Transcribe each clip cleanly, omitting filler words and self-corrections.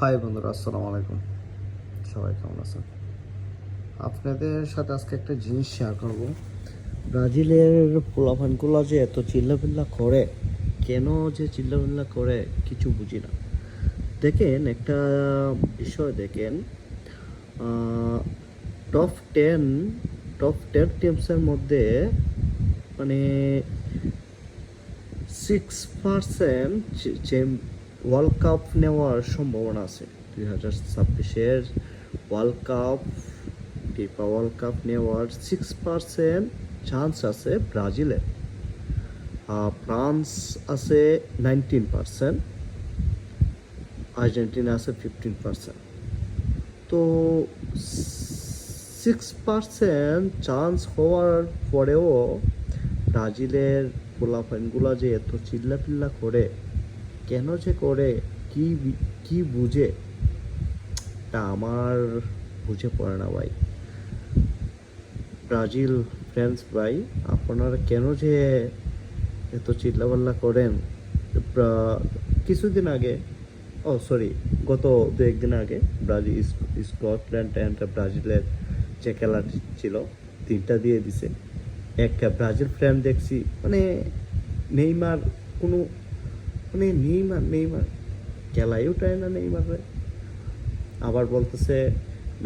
High বন্ধুরা, আসসালামু আলাইকুম। সবাই কেমন আছেন? আপনাদের সাথে আজকে একটা জিনিস শেয়ার করব। ব্রাজিলের পোলাপানগুলো যে এত চিল্লাপিল্লা করে, কেন যে চিল্লাপিল্লা করে কিছু বুঝি না। দেখেন, একটা বিষয় দেখেন, টপ টেন টপ 10 টিমসের মধ্যে মানে 6% যে ওয়ার্ল্ড কাপ নেওয়ার সম্ভাবনা আছে। 2026-এর world cup, FIFA world cup নেওয়ার 6% চান্স আছে ব্রাজিলের। ফ্রান্স আছে 19%, আর্জেন্টিনা আছে 15%। তো 6% চান্স হওয়ার পরেও ব্রাজিলের পোলাপানগুলো যে এত চিল্লাপিল্লা করে, কেন যে করে, কি কি বুঝে, তা আমার বুঝে পড়ে না ভাই। ব্রাজিল ফ্রেন্ডস ভাই, আপনারা কেন যে এত চিল্লাপাল্লা করেন? কিছুদিন আগে, গত দু একদিন আগে ব্রাজিল, স্কটল্যান্ড অ্যান্ড ব্রাজিলের যে খেলা ছিল, 3টা দিয়ে দিছে। একটা ব্রাজিল ফ্রেন্ড দেখছি, মানে নেইমার কোনো মানে নেইমার খেলাই উঠায় না নেইমারে। আবার বলতেছে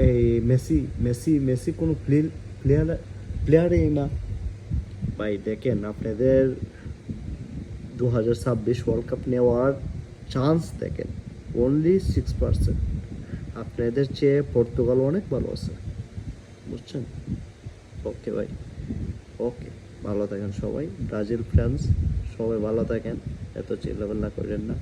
এই মেসি মেসি মেসি কোনো প্লেয়ারই না। ভাই দেখেন, আপনাদের 2026 ওয়ার্ল্ড কাপ নেওয়ার চান্স দেখেন, অনলি 6%। আপনাদের চেয়ে পর্তুগাল অনেক ভালো আছে, বুঝছেন? ওকে ভাই, ওকে, ভালো থাকেন সবাই। ব্রাজিল ফ্রান্স সবাই ভালো থাকেন, এত চিল্লাপাল্লা করেন না।